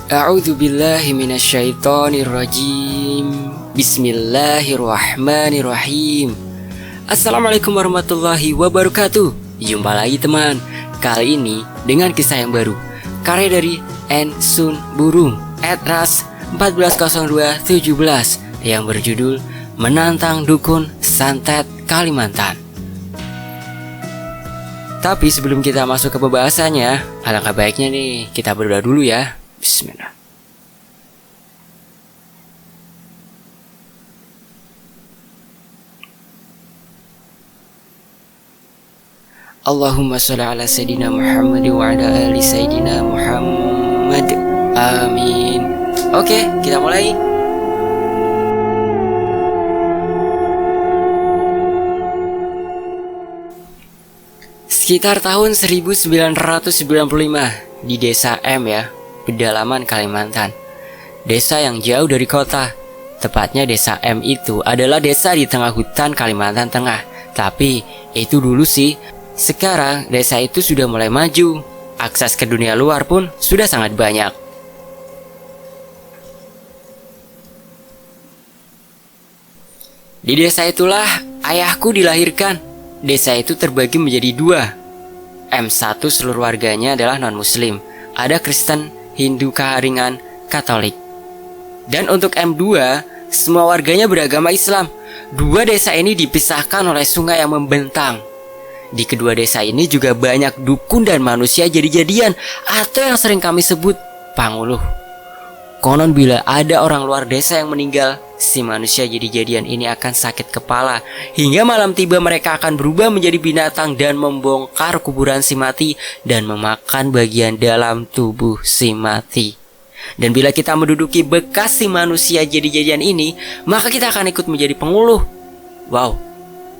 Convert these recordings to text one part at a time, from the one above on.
A'udzu billahi minasyaitonir rajim. Bismillahirrahmanirrahim. Assalamualaikum warahmatullahi wabarakatuh. Jumpa lagi teman. Kali ini dengan kisah yang baru, karya dari N. Sun Burung @ras 140217 yang berjudul Menantang Dukun Santet Kalimantan. Tapi sebelum kita masuk ke pembahasannya, alangkah baiknya nih kita berdoa dulu ya. Bismillah. Allahumma sholli ala Sayyidina Muhammad wa ala ali Sayyidina Muhammad. Amin. Oke, kita mulai. Sekitar tahun 1995 di desa M ya, pedalaman Kalimantan. Desa yang jauh dari kota. Tepatnya desa M itu adalah desa di tengah hutan Kalimantan Tengah. Tapi itu dulu sih. Sekarang desa itu sudah mulai maju. Akses ke dunia luar pun sudah sangat banyak. Di desa itulah ayahku dilahirkan. Desa itu terbagi menjadi dua. M1 seluruh warganya adalah non-muslim. Ada Kristen, Hindu Kaharingan, Katolik. Dan untuk M2, semua warganya beragama Islam. Dua desa ini dipisahkan oleh sungai yang membentang. Di kedua desa ini juga banyak dukun dan manusia jadi-jadian, atau yang sering kami sebut panguluh. Konon bila ada orang luar desa yang meninggal, si manusia jadi-jadian ini akan sakit kepala. Hingga malam tiba mereka akan berubah menjadi binatang dan membongkar kuburan si mati dan memakan bagian dalam tubuh si mati. Dan bila kita menduduki bekas si manusia jadi-jadian ini, maka kita akan ikut menjadi penguluh. Wow,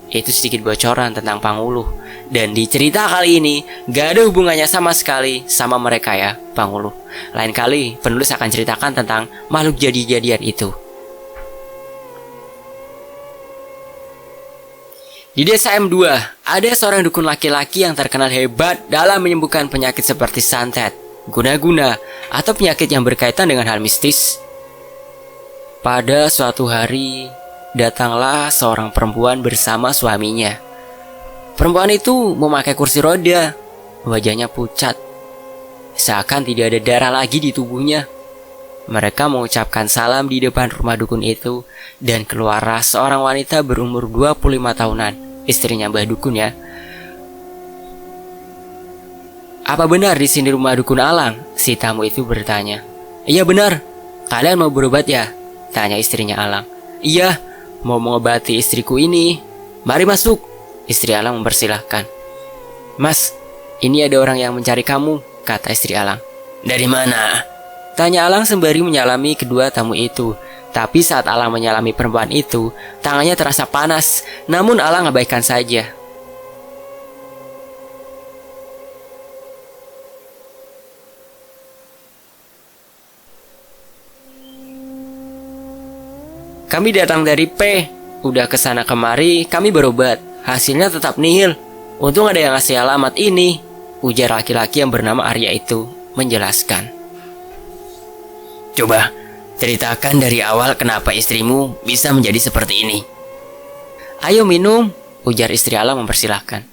itu sedikit bocoran tentang panguluh. Dan di cerita kali ini gak ada hubungannya sama sekali sama mereka ya, panguluh. Lain kali penulis akan ceritakan tentang makhluk jadi-jadian itu. Di desa M2 ada seorang dukun laki-laki yang terkenal hebat dalam menyembuhkan penyakit seperti santet, guna-guna, atau penyakit yang berkaitan dengan hal mistis. Pada suatu hari datanglah seorang perempuan bersama suaminya. Perempuan itu memakai kursi roda, wajahnya pucat, seakan tidak ada darah lagi di tubuhnya. Mereka mengucapkan salam di depan rumah dukun itu, dan keluarlah seorang wanita berumur 25 tahunan, istrinya Mbah Dukun ya. Apa benar di sini rumah dukun Alang? Si tamu itu bertanya. Iya benar. Kalian mau berobat ya? Tanya istrinya Alang. Iya, mau mengobati istriku ini. Mari masuk. Istri Alang mempersilahkan. Mas, ini ada orang yang mencari kamu, kata istri Alang. Dari mana? Tanya Alang sembari menyalami kedua tamu itu. Tapi saat Alang menyalami perempuan itu, tangannya terasa panas. Namun Alang abaikan saja. Kami datang dari P. Udah kesana kemari, kami berobat. Hasilnya tetap nihil. Untung ada yang ngasih alamat ini, ujar laki-laki yang bernama Arya itu menjelaskan. Coba ceritakan dari awal kenapa istrimu bisa menjadi seperti ini. Ayo minum, ujar istri Alang mempersilahkan.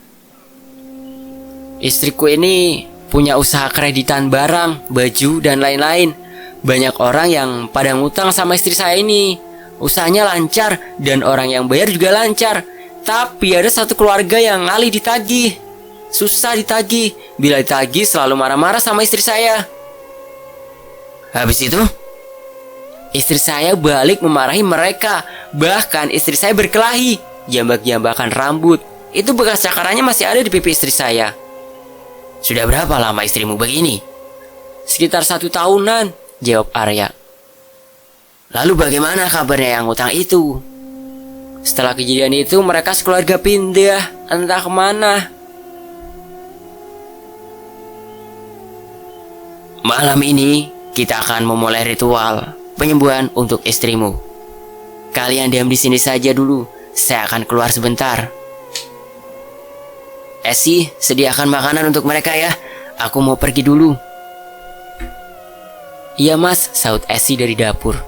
Istriku ini punya usaha kreditan barang, baju, dan lain-lain. Banyak orang yang pada ngutang sama istri saya ini. Usahanya lancar dan orang yang bayar juga lancar. Tapi ada satu keluarga yang alih ditagih. Susah ditagih. Bila ditagih selalu marah-marah sama istri saya. Habis itu, istri saya balik memarahi mereka. Bahkan istri saya berkelahi, jambak-jambakan rambut. Itu bekas cakarannya masih ada di pipi istri saya. Sudah berapa lama istrimu begini? Sekitar 1 tahunan, jawab Arya. Lalu bagaimana kabarnya yang utang itu? Setelah kejadian itu mereka sekeluarga pindah entah kemana. Malam ini kita akan memulai ritual penyembuhan untuk istrimu. Kalian diam di sini saja dulu. Saya akan keluar sebentar. Esi, sediakan makanan untuk mereka ya. Aku mau pergi dulu. "Iya mas," saut Esi dari dapur.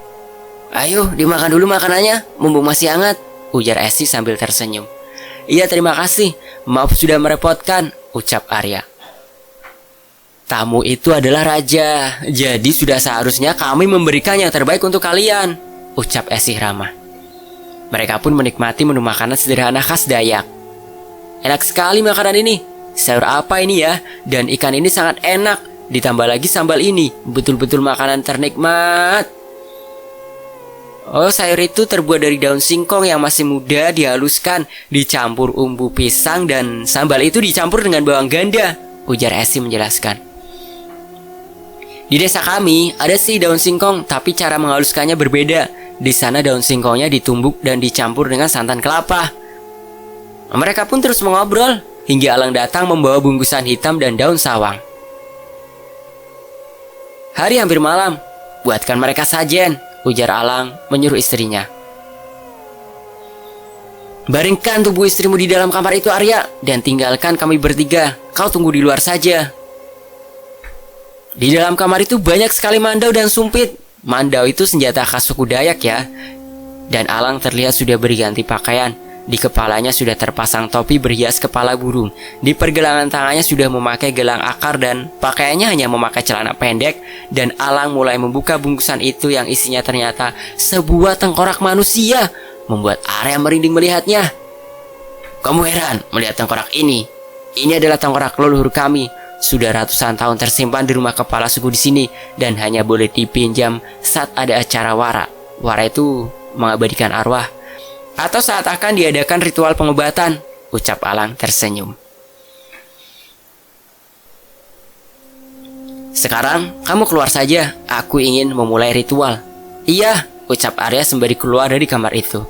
"Ayo dimakan dulu makanannya, mumpung masih hangat," ujar Esi sambil tersenyum. "Iya terima kasih, maaf sudah merepotkan," ucap Arya. "Tamu itu adalah raja, jadi sudah seharusnya kami memberikan yang terbaik untuk kalian," ucap Esi ramah. Mereka pun menikmati menu makanan sederhana khas Dayak. "Enak sekali makanan ini. Sayur apa ini ya? Dan ikan ini sangat enak. Ditambah lagi sambal ini. Betul-betul makanan ternikmat." "Oh, sayur itu terbuat dari daun singkong yang masih muda dihaluskan, dicampur umbu pisang dan sambal itu dicampur dengan bawang ganda," ujar Esi menjelaskan. "Di desa kami ada sih daun singkong, tapi cara menghaluskannya berbeda. Di sana daun singkongnya ditumbuk dan dicampur dengan santan kelapa." Mereka pun terus mengobrol hingga Alang datang membawa bungkusan hitam dan daun sawang. "Hari hampir malam, buatkan mereka sajen," ujar Alang menyuruh istrinya. "Baringkan tubuh istrimu di dalam kamar itu Arya, dan tinggalkan kami bertiga. Kau tunggu di luar saja." Di dalam kamar itu banyak sekali mandau dan sumpit. Mandau itu senjata khas suku Dayak ya. Dan Alang terlihat sudah berganti pakaian. Di kepalanya sudah terpasang topi berhias kepala burung. Di pergelangan tangannya sudah memakai gelang akar dan pakaiannya hanya memakai celana pendek. Dan Alang mulai membuka bungkusan itu yang isinya ternyata sebuah tengkorak manusia. Membuat Arya merinding melihatnya. "Kamu heran melihat tengkorak ini? Ini adalah tengkorak leluhur kami. Sudah ratusan tahun tersimpan di rumah kepala suku di sini dan hanya boleh dipinjam saat ada acara wara. Wara itu mengabadikan arwah. Atau saat akan diadakan ritual pengobatan," ucap Alang tersenyum. "Sekarang kamu keluar saja, aku ingin memulai ritual." "Iya," ucap Arya sembari keluar dari kamar itu.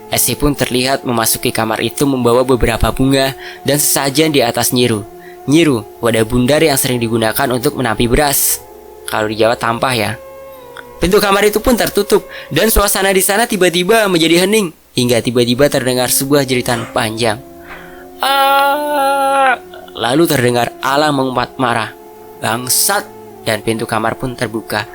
Esi pun terlihat memasuki kamar itu membawa beberapa bunga dan sesajen di atas nyiru. Nyiru, wadah bundar yang sering digunakan untuk menampi beras. Kalau di Jawa tampah ya. Pintu kamar itu pun tertutup dan suasana di sana tiba-tiba menjadi hening. Hingga tiba-tiba terdengar sebuah jeritan panjang. "Ah!" Lalu terdengar Alang mengumpat marah. "Bangsat!" Dan pintu kamar pun terbuka.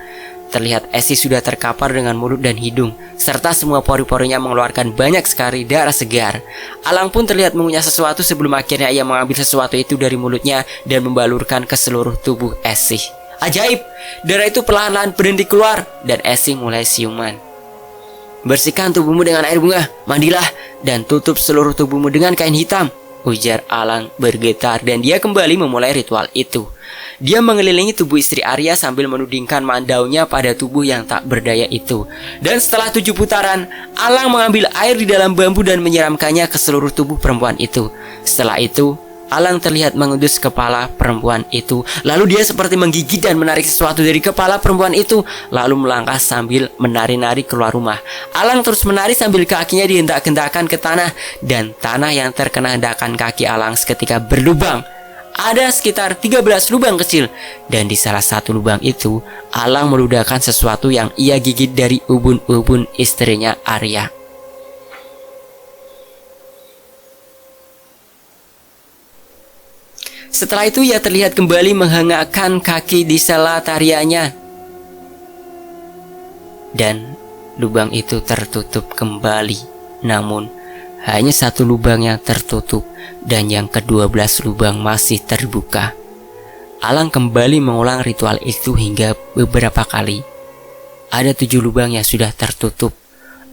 Terlihat Esi sudah terkapar dengan mulut dan hidung, serta semua pori-porinya mengeluarkan banyak sekali darah segar. Alang pun terlihat mengunyah sesuatu sebelum akhirnya ia mengambil sesuatu itu dari mulutnya dan membalurkan ke seluruh tubuh Esi. Ajaib! Darah itu perlahan-lahan berhenti keluar dan Esi mulai siuman. "Bersihkan tubuhmu dengan air bunga, mandilah, dan tutup seluruh tubuhmu dengan kain hitam," ujar Alang bergetar dan dia kembali memulai ritual itu. Dia mengelilingi tubuh istri Arya sambil menudingkan mandaunya pada tubuh yang tak berdaya itu. Dan setelah 7 putaran, Alang mengambil air di dalam bambu dan menyiramkannya ke seluruh tubuh perempuan itu. Setelah itu, Alang terlihat mengendus kepala perempuan itu. Lalu dia seperti menggigit dan menarik sesuatu dari kepala perempuan itu. Lalu melangkah sambil menari-nari keluar rumah. Alang terus menari sambil kakinya dihentak-hentakkan ke tanah. Dan tanah yang terkena hentakan kaki Alang seketika berlubang. Ada sekitar 13 lubang kecil. Dan di salah satu lubang itu, Alang meludahkan sesuatu yang ia gigit dari ubun-ubun istrinya Arya. Setelah itu ia terlihat kembali menghangatkan kaki di sela tariannya. Dan lubang itu tertutup kembali. Namun hanya satu lubang yang tertutup dan yang ke-12 lubang masih terbuka. Alang kembali mengulang ritual itu hingga beberapa kali. Ada 7 lubang yang sudah tertutup.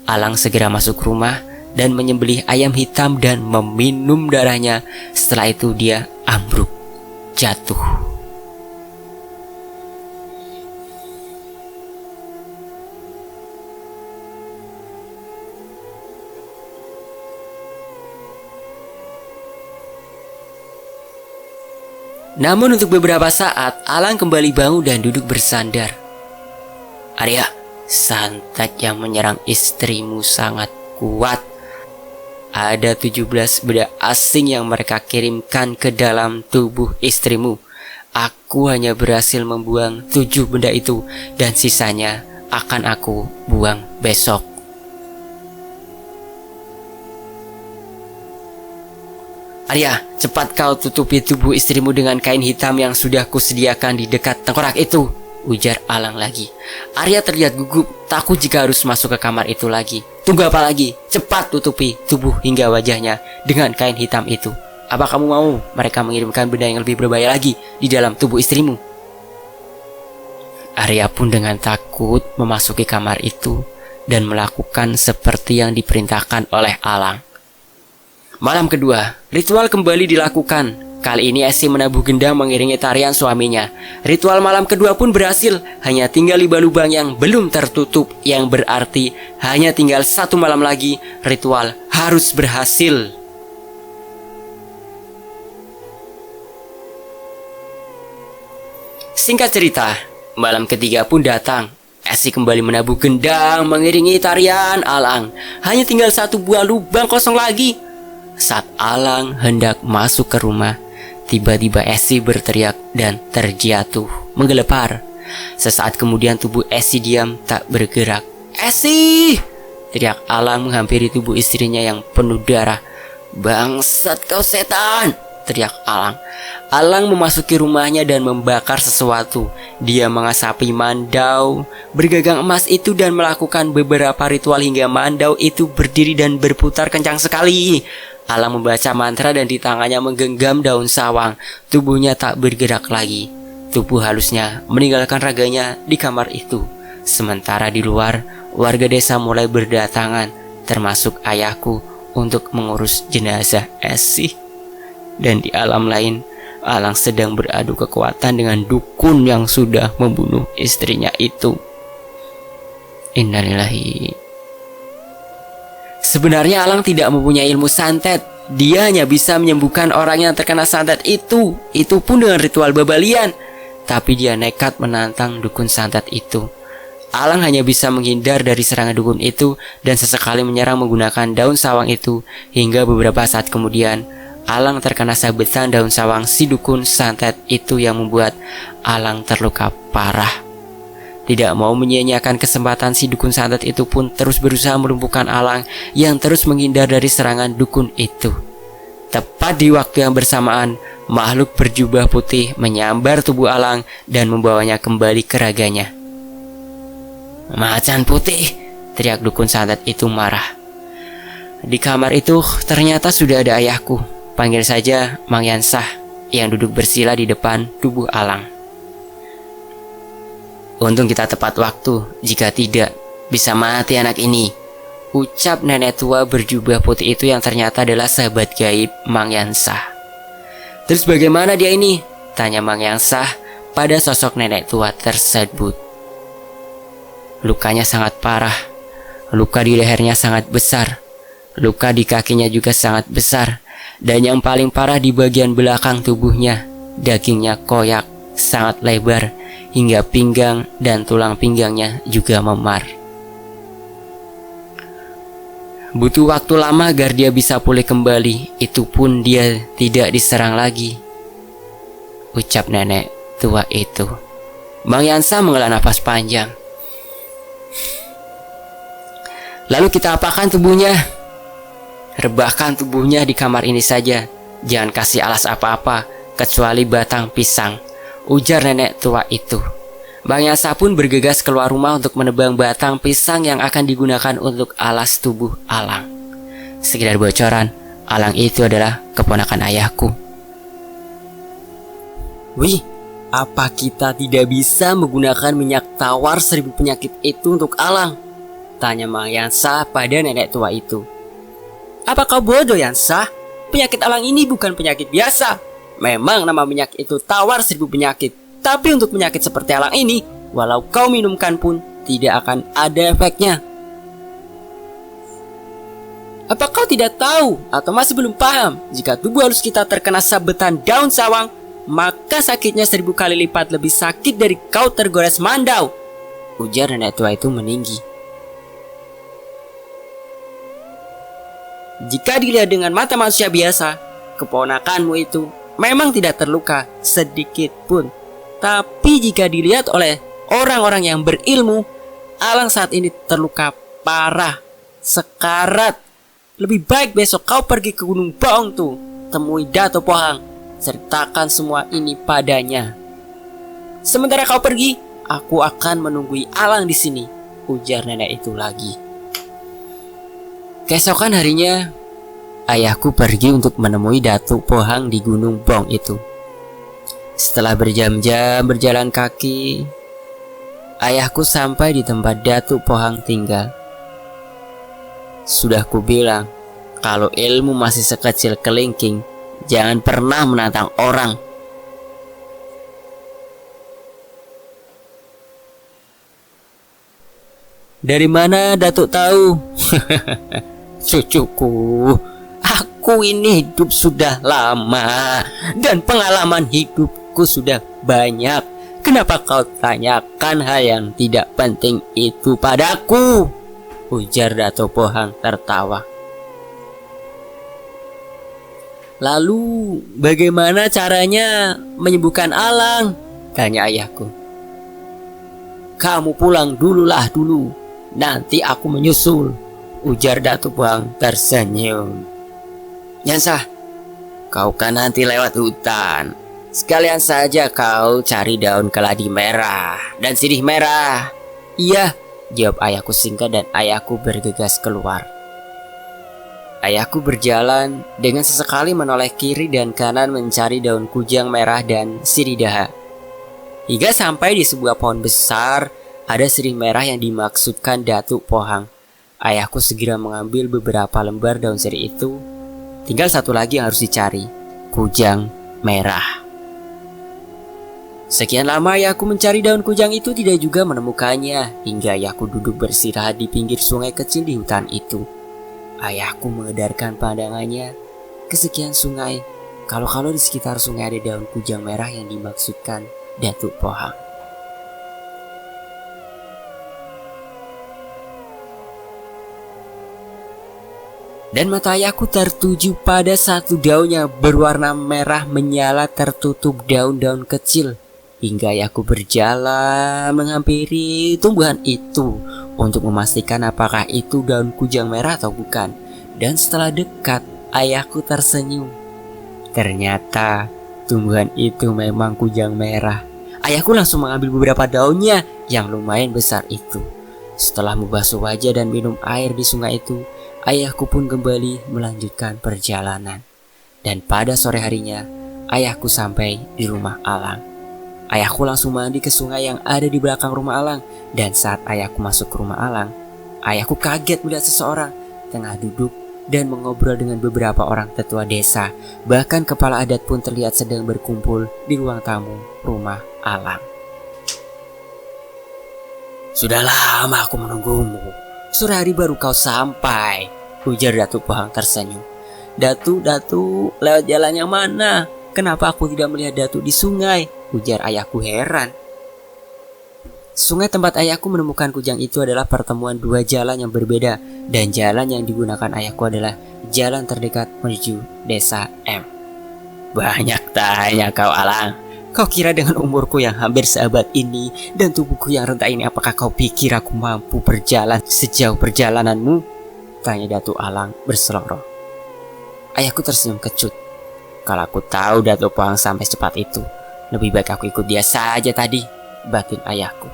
Alang segera masuk rumah dan menyembelih ayam hitam dan meminum darahnya. Setelah itu dia ambruk, jatuh. Namun untuk beberapa saat Alang kembali bangun dan duduk bersandar. "Arya, santet yang menyerang istrimu sangat kuat. Ada 17 benda asing yang mereka kirimkan ke dalam tubuh istrimu. Aku hanya berhasil membuang 7 benda itu dan sisanya akan aku buang besok." "Arya, cepat kau tutupi tubuh istrimu dengan kain hitam yang sudah kusediakan di dekat tengkorak itu," ujar Alang lagi. Arya terlihat gugup, takut jika harus masuk ke kamar itu lagi. Tunggu apa lagi? Cepat tutupi tubuh hingga wajahnya dengan kain hitam itu. Apa kamu mau mereka mengirimkan benda yang lebih berbahaya lagi di dalam tubuh istrimu? Arya pun dengan takut memasuki kamar itu dan melakukan seperti yang diperintahkan oleh Alang. Malam kedua, ritual kembali dilakukan. Kali ini Esi menabuh gendang mengiringi tarian suaminya. Ritual malam kedua pun berhasil. Hanya tinggal 5 lubang yang belum tertutup, yang berarti hanya tinggal 1 malam lagi ritual harus berhasil. Singkat cerita, malam ketiga pun datang. Esi kembali menabuh gendang mengiringi tarian Alang. Hanya tinggal 1 buah lubang kosong lagi. Saat Alang hendak masuk ke rumah, tiba-tiba Esi berteriak dan terjatuh menggelepar. Sesaat kemudian tubuh Esi diam tak bergerak. "Esi!" teriak Alang menghampiri tubuh istrinya yang penuh darah. "Bangsat kau setan!" teriak Alang. Alang memasuki rumahnya dan membakar sesuatu. Dia mengasapi mandau bergagang emas itu dan melakukan beberapa ritual hingga mandau itu berdiri dan berputar kencang sekali. Alang membaca mantra dan di tangannya menggenggam daun sawang. Tubuhnya tak bergerak lagi. Tubuh halusnya meninggalkan raganya di kamar itu. Sementara di luar, warga desa mulai berdatangan, termasuk ayahku, untuk mengurus jenazah Esi. Dan di alam lain, Alang sedang beradu kekuatan dengan dukun yang sudah membunuh istrinya itu. Innalillahi. Sebenarnya Alang tidak mempunyai ilmu santet. Dia hanya bisa menyembuhkan orang yang terkena santet itu pun dengan ritual babalian. Tapi dia nekat menantang dukun santet itu. Alang hanya bisa menghindar dari serangan dukun itu dan sesekali menyerang menggunakan daun sawang itu. Hingga beberapa saat kemudian, Alang terkena sabetan daun sawang si dukun santet itu yang membuat Alang terluka parah. Tidak mau menyia-nyiakan kesempatan, si dukun santet itu pun terus berusaha melumpuhkan Alang yang terus menghindar dari serangan dukun itu. Tepat di waktu yang bersamaan, makhluk berjubah putih menyambar tubuh Alang dan membawanya kembali ke raganya. "Macan putih!" teriak dukun santet itu marah. Di kamar itu ternyata sudah ada ayahku. Panggil saja Mang Yansah yang duduk bersila di depan tubuh Alang. "Untung kita tepat waktu, jika tidak bisa mati anak ini," ucap nenek tua berjubah putih itu yang ternyata adalah sahabat gaib Mang Yansah. "Terus bagaimana dia ini?" tanya Mang Yansah pada sosok nenek tua tersebut. "Lukanya sangat parah. Luka di lehernya sangat besar. Luka di kakinya juga sangat besar. Dan yang paling parah di bagian belakang tubuhnya, dagingnya koyak, sangat lebar, hingga pinggang dan tulang pinggangnya juga memar. Butuh waktu lama agar dia bisa pulih kembali, itu pun dia tidak diserang lagi," ucap nenek tua itu. Mang Yansah menghela nafas panjang. "Lalu kita apakan tubuhnya?" "Rebahkan tubuhnya di kamar ini saja. Jangan kasih alas apa-apa kecuali batang pisang," ujar nenek tua itu. Mang Yansah pun bergegas keluar rumah untuk menebang batang pisang yang akan digunakan untuk alas tubuh Alang. Sekedar bocoran, Alang itu adalah keponakan ayahku. "Wih, apa kita tidak bisa menggunakan minyak tawar 1000 penyakit itu untuk Alang?" tanya Mang Yansah pada nenek tua itu. "Apa kau bodoh, Yansah? Penyakit Alang ini bukan penyakit biasa. Memang nama minyak itu tawar 1000 penyakit. Tapi untuk penyakit seperti Alang ini, walau kau minumkan pun tidak akan ada efeknya." "Apa kau tidak tahu atau masih belum paham? Jika tubuh halus kita terkena sabetan daun sawang, maka sakitnya 1000 kali lipat lebih sakit dari kau tergores mandau," ujar nenek tua itu meninggi. "Jika dilihat dengan mata manusia biasa, keponakanmu itu memang tidak terluka sedikit pun. Tapi jika dilihat oleh orang-orang yang berilmu, Alang saat ini terluka parah, sekarat. Lebih baik besok kau pergi ke Gunung Baong tuh, temui Dato Pohang, ceritakan semua ini padanya. Sementara kau pergi, Aku akan menunggui Alang di sini, ujar nenek itu lagi. Keesokan harinya, ayahku pergi untuk menemui Datuk Pohang di Gunung Bong itu. Setelah berjam-jam berjalan kaki, ayahku sampai di tempat Datuk Pohang tinggal. Sudah kubilang, kalau ilmu masih sekecil kelingking, jangan pernah menantang orang. Dari mana Datuk tahu? Cucuku, aku ini hidup sudah lama dan pengalaman hidupku sudah banyak. Kenapa kau tanyakan hal yang tidak penting itu padaku? Ujar Datuk Pohang tertawa. Lalu bagaimana caranya menyembuhkan Alang? Tanya ayahku. Kamu pulang dulu. Nanti aku menyusul, ujar Datuk Pohang tersenyum. Nyansah, kau kan nanti lewat hutan. Sekalian saja kau cari daun keladi merah dan sirih merah. Iya, jawab ayahku singkat dan ayahku bergegas keluar. Ayahku berjalan dengan sesekali menoleh kiri dan kanan mencari daun kujang merah dan sirih daha. Hingga sampai di sebuah pohon besar, ada sirih merah yang dimaksudkan Datuk Pohang. Ayahku segera mengambil beberapa lembar daun sirih itu. Tinggal satu lagi yang harus dicari, kujang merah. Sekian lama ayahku mencari daun kujang itu tidak juga menemukannya, hingga ayahku duduk beristirahat di pinggir sungai kecil di hutan itu. Ayahku mengedarkan pandangannya ke sekian sungai, kalau di sekitar sungai ada daun kujang merah yang dimaksudkan Datuk Pohang. Dan mata ayahku tertuju pada satu daun yang berwarna merah menyala tertutup daun-daun kecil. Hingga ayahku berjalan menghampiri tumbuhan itu untuk memastikan apakah itu daun kujang merah atau bukan. Dan setelah dekat, ayahku tersenyum. Ternyata tumbuhan itu memang kujang merah. Ayahku langsung mengambil beberapa daunnya yang lumayan besar itu. Setelah membasuh wajah dan minum air di sungai itu, ayahku pun kembali melanjutkan perjalanan. Dan pada sore harinya, ayahku sampai di rumah Alang. Ayahku langsung mandi ke sungai yang ada di belakang rumah Alang. Dan saat ayahku masuk ke rumah Alang, ayahku kaget melihat seseorang tengah duduk dan mengobrol dengan beberapa orang tetua desa. Bahkan kepala adat pun terlihat sedang berkumpul di ruang tamu rumah Alang. Sudah lama aku menunggumu. Sore hari baru kau sampai, ujar Datuk Pohang tersenyum. Datuk, lewat jalan yang mana? Kenapa aku tidak melihat Datuk di sungai? Ujar ayahku heran. Sungai tempat ayahku menemukan kujang itu adalah pertemuan dua jalan yang berbeda. Dan jalan yang digunakan ayahku adalah jalan terdekat menuju desa M. Banyak tanya kau Alang. Kau kira dengan umurku yang hampir seabad ini dan tubuhku yang renta ini, apakah kau pikir aku mampu berjalan sejauh perjalananmu? Tanya Datuk Alang berseloroh. Ayahku tersenyum kecut. Kalau aku tahu Datuk Pohang sampai secepat itu, lebih baik aku ikut dia saja tadi, batin ayahku.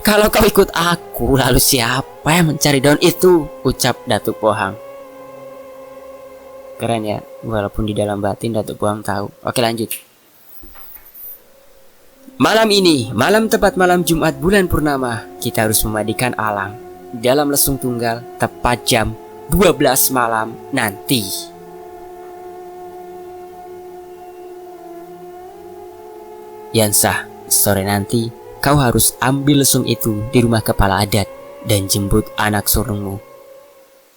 Kalau kau ikut aku, lalu siapa yang mencari daun itu? Ucap Datuk Pohang. Keren ya, walaupun di dalam batin Datuk Pohang tahu. Oke, lanjut. Malam ini, malam tepat malam Jumat bulan purnama, kita harus memandikan Alang dalam lesung tunggal tepat jam 12 malam nanti. Yansah, sore nanti kau harus ambil lesung itu di rumah kepala adat dan jemput anak sulungmu.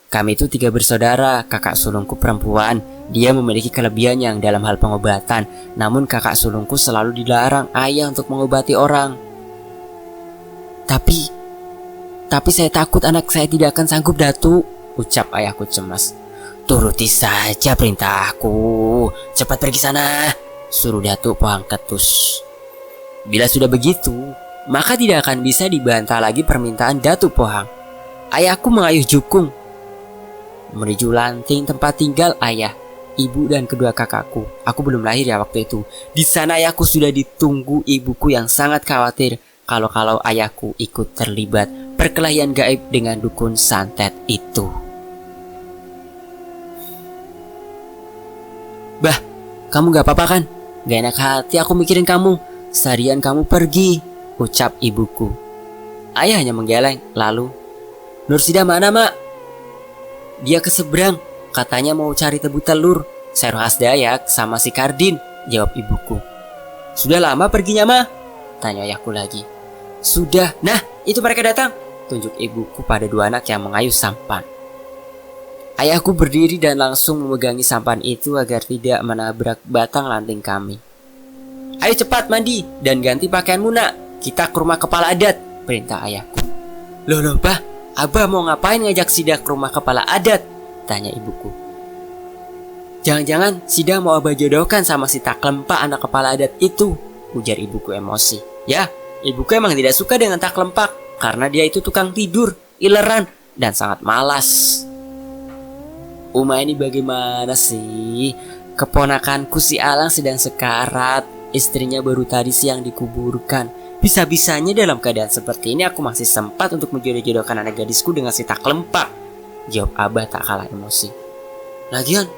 Kami itu 3 bersaudara, kakak sulungku perempuan. Dia memiliki kelebihan yang dalam hal pengobatan. Namun kakak sulungku selalu dilarang ayah untuk mengobati orang. Tapi saya takut anak saya tidak akan sanggup, Datuk, ucap ayahku cemas. Turuti saja perintahku. Cepat pergi sana, suruh Datuk Pohang ketus. Bila sudah begitu, maka tidak akan bisa dibantah lagi permintaan Datuk Pohang. Ayahku mengayuh jukung menuju lanting tempat tinggal ayah. ibu dan kedua kakakku. Aku belum lahir ya waktu itu. Di sana ayahku sudah ditunggu ibuku yang sangat khawatir kalau ayahku ikut terlibat perkelahian gaib dengan dukun santet itu. Bah, kamu gak apa-apa kan? Gak enak hati aku mikirin kamu. Seharian kamu pergi, ucap ibuku. Ayah hanya menggeleng, lalu, Nursida mana, Mak? Dia ke seberang, katanya mau cari tebu telur, sayur khas Dayak sama si Kardin, jawab ibuku. Sudah lama perginya, Ma? Tanya ayahku lagi. Sudah, nah itu mereka datang, tunjuk ibuku pada dua anak yang mengayuh sampan. Ayahku berdiri dan langsung memegangi sampan itu agar tidak menabrak batang lanting kami. Ayo cepat mandi dan ganti pakaianmu nak, kita ke rumah kepala adat, perintah ayahku. Loh bah, Abah mau ngapain ngajak Sida ke rumah kepala adat? Tanya ibuku. Jangan-jangan Sida mau Abah jodohkan sama si Taklempa anak kepala adat itu, ujar ibuku emosi. Ya, ibuku emang tidak suka dengan Taklempak karena dia itu tukang tidur, ileran, dan sangat malas. Uma ini bagaimana sih? Keponakanku si Alang sedang sekarat, istrinya baru tadi siang dikuburkan. Bisa-bisanya dalam keadaan seperti ini aku masih sempat untuk menjodoh-jodohkan anak gadisku dengan si Taklempak, jawab Abah tak kalah emosi. Lagian,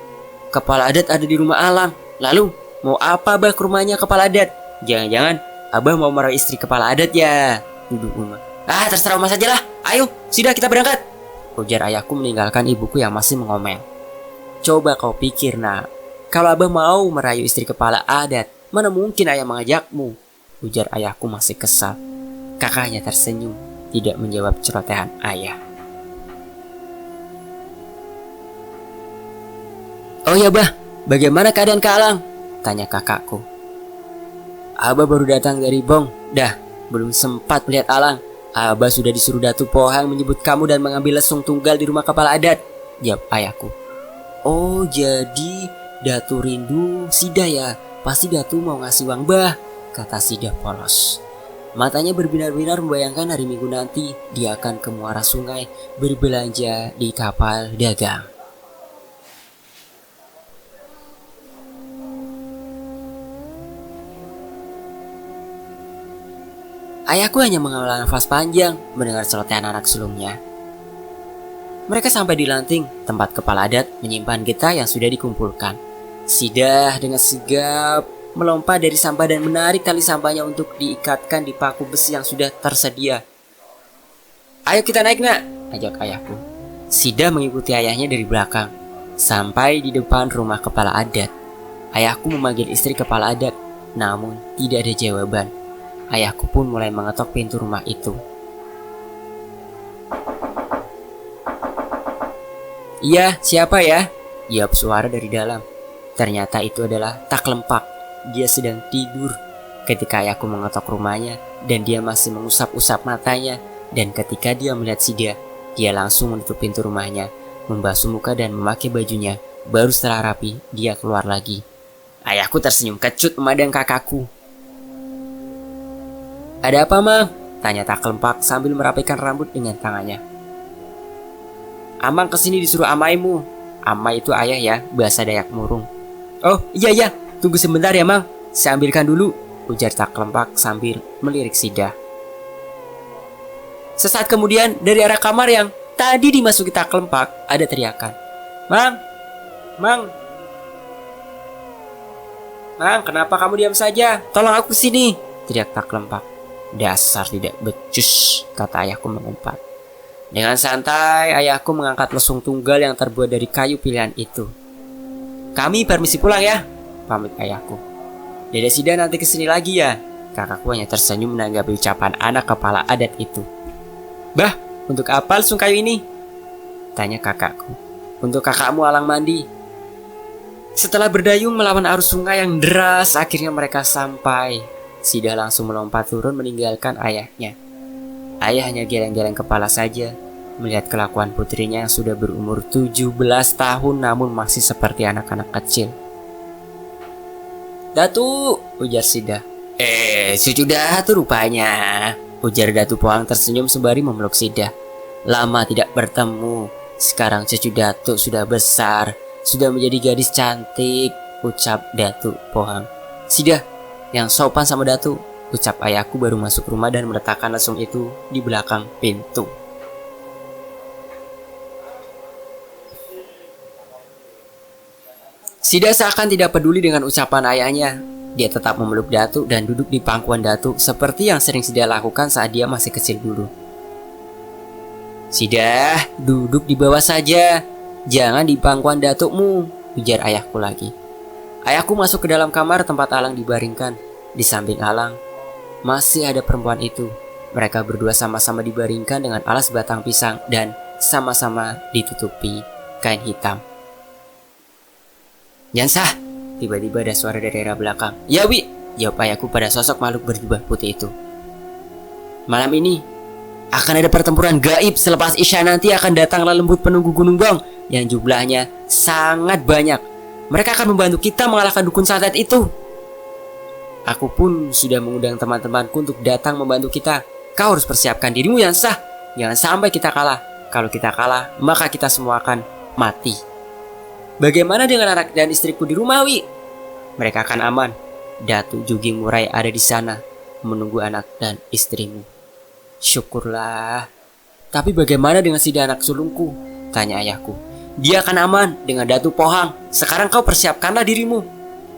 kepala adat ada di rumah Alang. Lalu, mau apa Abah ke rumahnya kepala adat? Jangan-jangan Abah mau meraih istri kepala adat ya? Duduk Uma. Terserah Uma sajalah. Ayo, sudah kita berangkat, ujar ayahku meninggalkan ibuku yang masih mengomel. Coba kau pikir nak, kalau Abah mau merayu istri kepala adat, mana mungkin ayah mengajakmu, ujar ayahku masih kesal. Kakaknya tersenyum, tidak menjawab celotehan ayah. Oh ya Bah, bagaimana keadaan Kak Alang? Tanya kakakku. Abah baru datang dari Bong, belum sempat melihat Alang. Abah sudah disuruh Datu Pohang menyebut kamu dan mengambil lesung tunggal di rumah kepala adat, jawab ayahku. Oh jadi Datu rindu Sida ya, pasti Datu mau ngasih uang Bah, kata Sida polos. Matanya berbinar-binar membayangkan hari Minggu nanti dia akan ke muara sungai berbelanja di kapal dagang. Ayahku hanya mengambil nafas panjang mendengar celotehan anak sulungnya. Mereka sampai di lanting, tempat kepala adat menyimpan getah yang sudah dikumpulkan. Sida dengan sigap melompat dari sampah dan menarik tali sampahnya untuk diikatkan di paku besi yang sudah tersedia. Ayo kita naik nak, ajak ayahku. Sida mengikuti ayahnya dari belakang. Sampai di depan rumah kepala adat. Ayahku memanggil istri kepala adat, namun tidak ada jawaban. Ayahku pun mulai mengetok pintu rumah itu. Iya, siapa ya? Jawab suara dari dalam. Ternyata itu adalah Taklempak. Dia sedang tidur ketika ayahku mengetok rumahnya dan dia masih mengusap-usap matanya. Dan ketika dia melihat Sida, dia langsung menutup pintu rumahnya, membasuh muka dan memakai bajunya. Baru setelah rapi, dia keluar lagi. Ayahku tersenyum kecut memandang kakakku. Ada apa, Mang? Tanya Taklempak sambil merapikan rambut dengan tangannya. Amang kesini disuruh amaimu. Amai itu ayah ya, bahasa Dayak Murung. Oh iya, tunggu sebentar ya Mang, saya ambilkan dulu, ujar Taklempak sambil melirik Sida. Sesaat kemudian dari arah kamar yang tadi dimasuki Taklempak ada teriakan. Mang, kenapa kamu diam saja? Tolong aku kesini, teriak Taklempak. Dasar tidak becus, kata ayahku mengumpat. Dengan santai, ayahku mengangkat lesung tunggal yang terbuat dari kayu pilihan itu. Kami permisi pulang ya, pamit ayahku. Dede Sida nanti kesini lagi ya. Kakakku hanya tersenyum menanggapi ucapan anak kepala adat itu. Bah, untuk apa lesung kayu ini? Tanya kakakku. Untuk kakakmu Alang mandi. Setelah berdayung melawan arus sungai yang deras, akhirnya mereka sampai. Sida langsung melompat turun meninggalkan ayahnya. Ayah hanya geleng-geleng kepala saja melihat kelakuan putrinya yang sudah berumur 17 tahun namun masih seperti anak-anak kecil. Datu, ujar Sida. Cucu Datu rupanya, ujar Datu Pohang tersenyum sembari memeluk Sida. Lama tidak bertemu, sekarang cucu Datu sudah besar, sudah menjadi gadis cantik, ucap Datuk Pohang. Sudah, yang sopan sama Datuk, ucap ayahku baru masuk rumah dan meletakkan lesung itu di belakang pintu. Sida seakan tidak peduli dengan ucapan ayahnya. Dia tetap memeluk Datuk dan duduk di pangkuan Datuk seperti yang sering Sida lakukan saat dia masih kecil dulu. Sida, duduk di bawah saja. Jangan di pangkuan Datukmu, ujar ayahku lagi. Ayahku masuk ke dalam kamar tempat Alang dibaringkan. Di samping Alang, masih ada perempuan itu. Mereka berdua sama-sama dibaringkan dengan alas batang pisang dan sama-sama ditutupi kain hitam. Yansah, tiba-tiba ada suara dari arah belakang. Ya Wi, jawab ayahku pada sosok makhluk berjubah putih itu. Malam ini akan ada pertempuran gaib. Selepas Isya nanti akan datanglah lembut penunggu Gunung Bong yang jumlahnya sangat banyak. Mereka akan membantu kita mengalahkan dukun santet itu. Aku pun sudah mengundang teman-temanku untuk datang membantu kita. Kau harus persiapkan dirimu, Yansah. Jangan sampai kita kalah. Kalau kita kalah, maka kita semua akan mati. Bagaimana dengan anak dan istriku di rumah, Wi? Mereka akan aman. Datuk Juging Murai ada di sana, menunggu anak dan istrimu. Syukurlah. Tapi bagaimana dengan si anak sulungku? Tanya ayahku. Dia akan aman dengan Datuk Pohang. Sekarang kau persiapkanlah dirimu.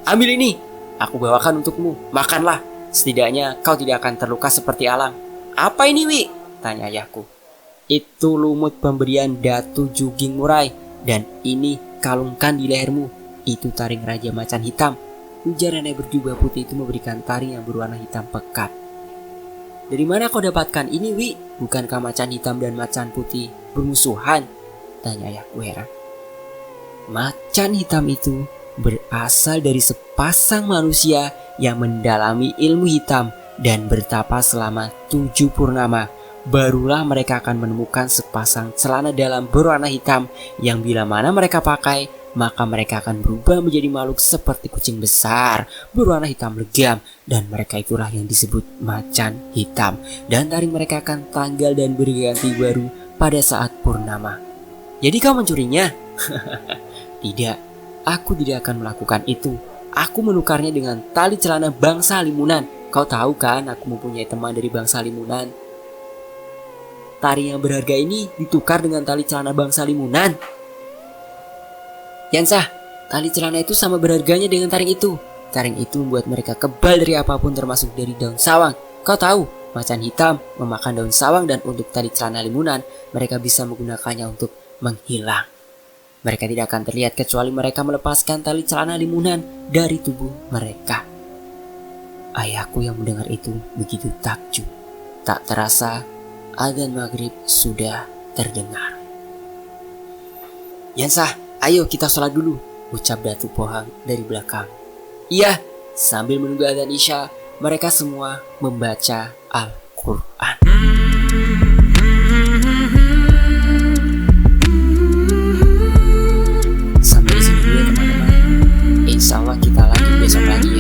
Ambil ini, aku bawakan untukmu. Makanlah. Setidaknya kau tidak akan terluka seperti Alang. Apa ini, Wi? Tanya ayahku. Itu lumut pemberian Datuk Juging Murai. Dan ini kalungkan di lehermu. Itu taring Raja Macan Hitam. Ujar nenek berjubah putih itu memberikan taring yang berwarna hitam pekat. Dari mana kau dapatkan ini, Wi? Bukankah macan hitam dan macan putih bermusuhan? Tanya ayahku heran. Macan hitam itu berasal dari sepasang manusia yang mendalami ilmu hitam dan bertapa selama 7 purnama. Barulah mereka akan menemukan sepasang celana dalam berwarna hitam yang bila mana mereka pakai, maka mereka akan berubah menjadi makhluk seperti kucing besar berwarna hitam legam, dan mereka itulah yang disebut macan hitam. Dan taring mereka akan tanggal dan berganti baru pada saat purnama. Jadi kau mencurinya? Tidak, aku tidak akan melakukan itu. Aku menukarnya dengan tali celana bangsa Limunan. Kau tahu kan, aku mempunyai teman dari bangsa Limunan. Taring yang berharga ini ditukar dengan tali celana bangsa Limunan. Yansah, tali celana itu sama berharganya dengan taring itu. Taring itu membuat mereka kebal dari apapun termasuk dari daun sawang. Kau tahu, macan hitam memakan daun sawang dan untuk tali celana Limunan, mereka bisa menggunakannya untuk menghilang. Mereka tidak akan terlihat kecuali mereka melepaskan tali celana Limunan dari tubuh mereka. Ayahku yang mendengar itu begitu takjub. Tak terasa adzan maghrib sudah terdengar. Yansah, ayo kita sholat dulu, ucap Datuk Pohang dari belakang. Iya, sambil menunggu adzan Isya, mereka semua membaca Al-Quran. Sampai di sini dulu ya teman-teman. Insya Allah kita lanjut besok lagi.